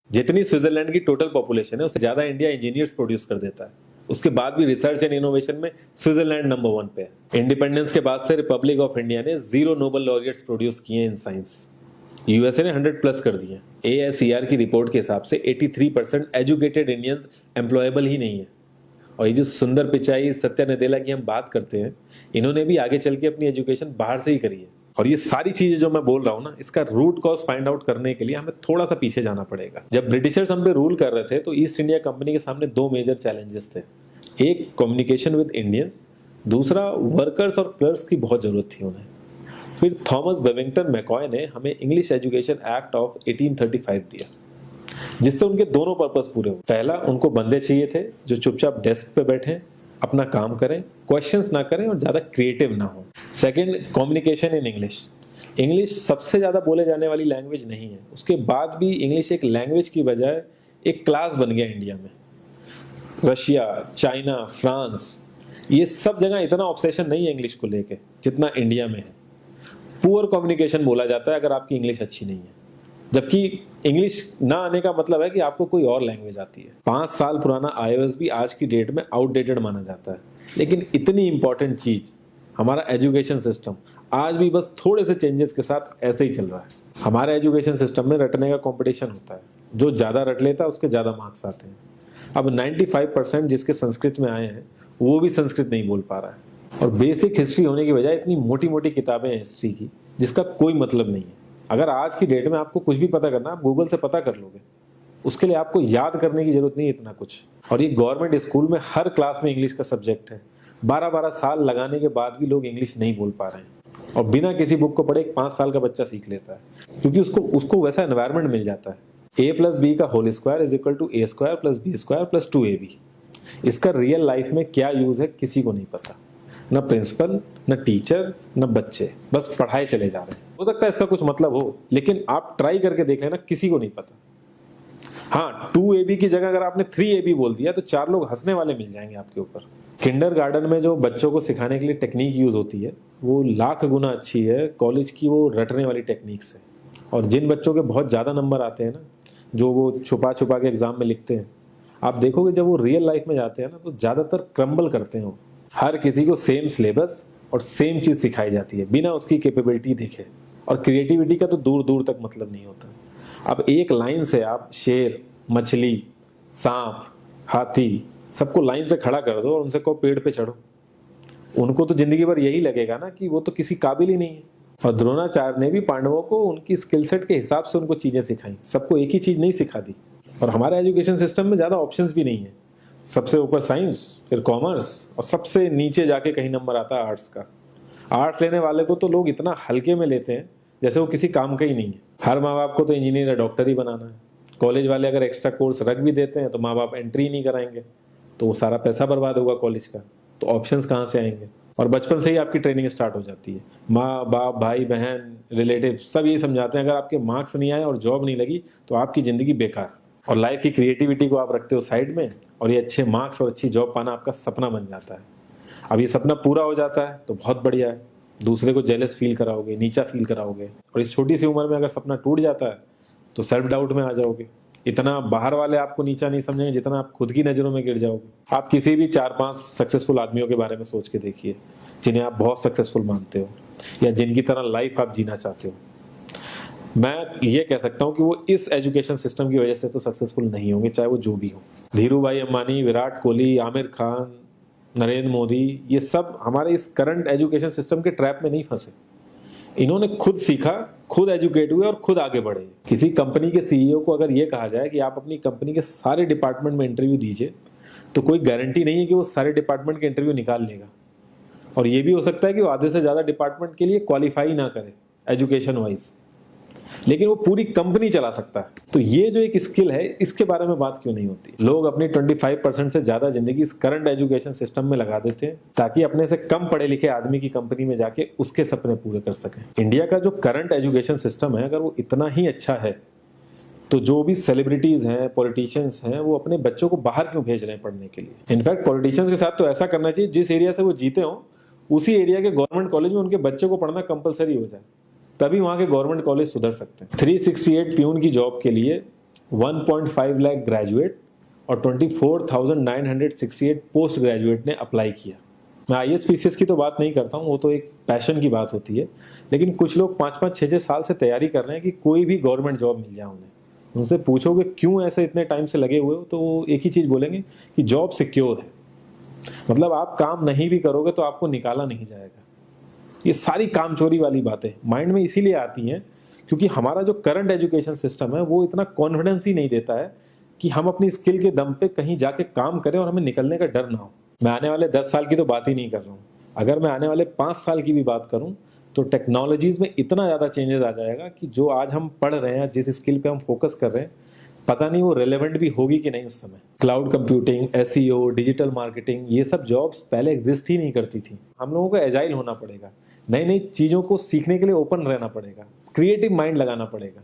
जितनी स्विट्जरलैंड की total population है उससे ज्यादा इंडिया इंजीनियर्स प्रोड्यूस कर देता है। उसके बाद भी रिसर्च एंड इनोवेशन में स्विट्जरलैंड नंबर 1 पे है। इंडिपेंडेंस के बाद से रिपब्लिक ऑफ इंडिया ने 0 नोबेल लॉरियट्स प्रोड्यूस किए इन साइंस। यूएसए ने 100 प्लस कर दिए। एएसईआर की रिपोर्ट के हिसाब से 83% एजुकेटेड इंडियंस एम्प्लॉयबल ही नहीं है। और ये जो सुंदर पिचाई, सत्या नदेला की हम बात करते हैं, इन्होंने भी आगे चल के अपनी एजुकेशन बाहर से ही करी है। और ये सारी चीजें जो मैं बोल रहा हूँ ना, इसका रूट कॉज फाइंड आउट करने के लिए हमें थोड़ा सा पीछे जाना पड़ेगा। जब ब्रिटिशर्स हम पे रूल कर रहे थे तो ईस्ट इंडिया कंपनी के सामने 2 मेजर चैलेंजेस थे। एक, कम्युनिकेशन विद इंडियन, दूसरा वर्कर्स और क्लर्क्स की बहुत जरूरत थी उन्हें। फिर थॉमस बेविंगटन मैकॉय ने हमें इंग्लिश एजुकेशन एक्ट ऑफ 1835 दिया, जिससे उनके दोनों पर्पस पूरे हुए। पहला, उनको बंदे चाहिए थे जो चुपचाप डेस्क पे बैठे, अपना काम करें, क्वेश्चंस ना करें और ज्यादा क्रिएटिव ना हो। Second, communication in English. English सबसे ज्यादा बोले जाने वाली लैंग्वेज नहीं है, उसके बाद भी इंग्लिश एक लैंग्वेज की बजाय एक क्लास बन गया इंडिया में। रशिया, चाइना, फ्रांस, ये सब जगह इतना ऑब्सेशन नहीं है इंग्लिश को लेके जितना इंडिया में है। पुअर कम्युनिकेशन बोला जाता है अगर आपकी इंग्लिश अच्छी नहीं है, जबकि इंग्लिश ना आने का मतलब है कि आपको कोई और लैंग्वेज आती है। 5 साल पुराना iOS भी आज की डेट में आउटडेटेड माना जाता है। लेकिन इतनी इंपॉर्टेंट चीज, हमारा एजुकेशन सिस्टम, आज भी बस थोड़े से चेंजेस के साथ ऐसे ही चल रहा है। हमारे एजुकेशन सिस्टम में रटने का कंपटीशन होता है, जो ज्यादा रट लेता है उसके ज्यादा मार्क्स आते हैं। अब 95% जिसके संस्कृत में आए हैं वो भी संस्कृत नहीं बोल पा रहा है। और बेसिक हिस्ट्री होने की बजाय इतनी मोटी मोटी किताबें हैं हिस्ट्री की जिसका कोई मतलब नहीं है। अगर आज की डेट में आपको कुछ भी पता करना, आप गूगल से पता कर लोगे, उसके लिए आपको याद करने की जरूरत नहीं है इतना कुछ। और ये गवर्नमेंट स्कूल में हर क्लास में इंग्लिश का सब्जेक्ट है। 12-12 साल लगाने के बाद भी लोग इंग्लिश नहीं बोल पा रहे हैं, और बिना किसी बुक को पढ़े 5 साल का बच्चा सीख लेता है, क्योंकि उसको वैसा एनवायरमेंट मिल जाता है। a+b² is equal to a² + b² + 2ab। इसका रियल लाइफ में क्या यूज है किसी को नहीं पता, न प्रिंसिपल, न टीचर, न बच्चे, बस पढ़ाए चले जा रहे हैं। हो सकता है इसका कुछ मतलब हो, लेकिन आप ट्राई करके देख लेना, किसी को नहीं पता। हाँ, 2ab की जगह अगर आपने 3ab बोल दिया तो 4 लोग हंसने वाले मिल जाएंगे आपके ऊपर। किंडरगार्टन में जो बच्चों को सिखाने के लिए टेक्निक यूज होती है वो लाख गुना अच्छी है कॉलेज की वो रटने वाली टेक्निक से। और जिन बच्चों के बहुत ज्यादा नंबर आते हैं ना, जो वो छुपा छुपा के एग्जाम में लिखते हैं, आप देखोगे जब वो रियल लाइफ में जाते हैं ना तो ज्यादातर क्रम्बल करते हैं वो। हर किसी को सेम सिलेबस और सेम चीज सिखाई जाती है बिना उसकी कैपेबिलिटी देखे, और क्रिएटिविटी का तो दूर दूर तक मतलब नहीं होता। अब एक लाइन से आप शेर, मछली, सांप, हाथी, सबको लाइन से खड़ा कर दो और उनसे कहो पेड़ पे चढ़ो, उनको तो जिंदगी भर यही लगेगा ना कि वो तो किसी काबिल ही नहीं है। और द्रोणाचार्य ने भी पांडवों को उनकी स्किल सेट के हिसाब से उनको चीजें सिखाई, सबको एक ही चीज नहीं सिखा दी। और हमारे एजुकेशन सिस्टम में ज्यादा ऑप्शंस भी नहीं है। सबसे ऊपर साइंस, फिर कॉमर्स, और सबसे नीचे जाके कहीं नंबर आता है आर्ट्स का। आर्ट्स लेने वाले को तो लोग इतना हल्के में लेते हैं जैसे वो किसी काम का ही नहीं है। हर माँ बाप को तो इंजीनियर या डॉक्टर ही बनाना है। कॉलेज वाले अगर एक्स्ट्रा कोर्स रख भी देते हैं तो माँ बाप एंट्री नहीं कराएंगे, तो वो सारा पैसा बर्बाद होगा कॉलेज का। तो ऑप्शंस कहाँ से आएंगे? और बचपन से ही आपकी ट्रेनिंग स्टार्ट हो जाती है। माँ बाप, भाई बहन, रिलेटिव सब यही समझाते हैं अगर आपके मार्क्स नहीं आए और जॉब नहीं लगी तो आपकी जिंदगी बेकार। और लाइफ की क्रिएटिविटी को आप रखते हो साइड में, और ये अच्छे मार्क्स और अच्छी जॉब पाना आपका सपना बन जाता है। अब ये सपना पूरा हो जाता है तो बहुत बढ़िया है, दूसरे को जेलस फील कराओगे, नीचा फील कराओगे। और इस छोटी सी उम्र में अगर सपना टूट जाता है तो सेल्फ डाउट में आ जाओगे। इतना बाहर वाले आपको नीचा नहीं समझेंगे जितना आप खुद की नजरों में गिर जाओगे। आप किसी भी 4-5 सक्सेसफुल आदमियों के बारे में सोच के देखिए जिन्हें आप बहुत सक्सेसफुल मानते हो, या जिनकी तरह लाइफ आप जीना चाहते हो। मैं ये कह सकता हूँ कि वो इस एजुकेशन सिस्टम की वजह से तो सक्सेसफुल नहीं होंगे, चाहे वो जो भी हो। धीरू भाई अंबानी, विराट कोहली, आमिर खान, नरेंद्र मोदी, ये सब हमारे इस करंट एजुकेशन सिस्टम के ट्रैप में नहीं फंसे। इन्होंने खुद सीखा, खुद एजुकेट हुए और खुद आगे बढ़े। किसी कंपनी के सीईओ को अगर ये कहा जाए कि आप अपनी कंपनी के सारे डिपार्टमेंट में इंटरव्यू दीजिए, तो कोई गारंटी नहीं है कि वो सारे डिपार्टमेंट के इंटरव्यू निकाल लेगा। और ये भी हो सकता है कि वो आधे से ज्यादा डिपार्टमेंट के लिए क्वालिफाई ना करे एजुकेशन वाइज, लेकिन वो पूरी कंपनी चला सकता है। तो ये जो एक स्किल है, इसके बारे में बात क्यों नहीं होती? लोग अपनी 25% से ज्यादा जिंदगी इस करंट एजुकेशन सिस्टम में लगा देते हैं ताकि अपने से कम पढ़े लिखे आदमी की कंपनी में जाके उसके सपने पूरे कर सकें। इंडिया का जो करंट एजुकेशन सिस्टम है, अगर वो इतना ही अच्छा है तो जो भी सेलिब्रिटीज हैं, पॉलिटिशियंस हैं, वो अपने बच्चों को बाहर क्यों भेज रहे हैं पढ़ने के लिए? इनफैक्ट पॉलिटिशियंस के साथ तो ऐसा करना चाहिए, जिस एरिया से वो जीते हो उसी एरिया के गवर्नमेंट कॉलेज में उनके बच्चों को पढ़ना कंपलसरी हो जाए, तभी वहां के गवर्नमेंट कॉलेज सुधर सकते हैं। 368 प्यून की जॉब के लिए 1.5 लाख ग्रेजुएट और 24,968 पोस्ट ग्रेजुएट ने अप्लाई किया। मैं आईएएस पीसीएस की तो बात नहीं करता हूँ, वो तो एक पैशन की बात होती है, लेकिन कुछ लोग 5-5 6-6 साल से तैयारी कर रहे हैं कि कोई भी गवर्नमेंट जॉब मिल जाए उन्हें। उनसे पूछोगे क्यों ऐसे इतने टाइम से लगे हुए हो, तो वो एक ही चीज़ बोलेंगे कि जॉब सिक्योर है। मतलब आप काम नहीं भी करोगे तो आपको निकाला नहीं जाएगा। ये सारी कामचोरी वाली बातें माइंड में इसीलिए आती हैं क्योंकि हमारा जो करंट एजुकेशन सिस्टम है वो इतना कॉन्फिडेंस ही नहीं देता है कि हम अपनी स्किल के दम पे कहीं जाके काम करें और हमें निकलने का डर ना हो। मैं आने वाले 10 साल की तो बात ही नहीं कर रहा हूँ, अगर मैं आने वाले 5 साल की भी बात करूँ तो टेक्नोलॉजीज में इतना ज़्यादा चेंजेस आ जाएगा कि जो आज हम पढ़ रहे हैं, जिस स्किल पे हम फोकस कर रहे हैं, पता नहीं वो रेलेवेंट भी होगी कि नहीं उस समय। Cloud computing, SEO, digital marketing, ये सब जॉब्स पहले एग्जिस्ट ही नहीं करती थी। हम लोगों को एजाइल होना पड़ेगा, नई नई चीज़ों को सीखने के लिए ओपन रहना पड़ेगा, क्रिएटिव माइंड लगाना पड़ेगा।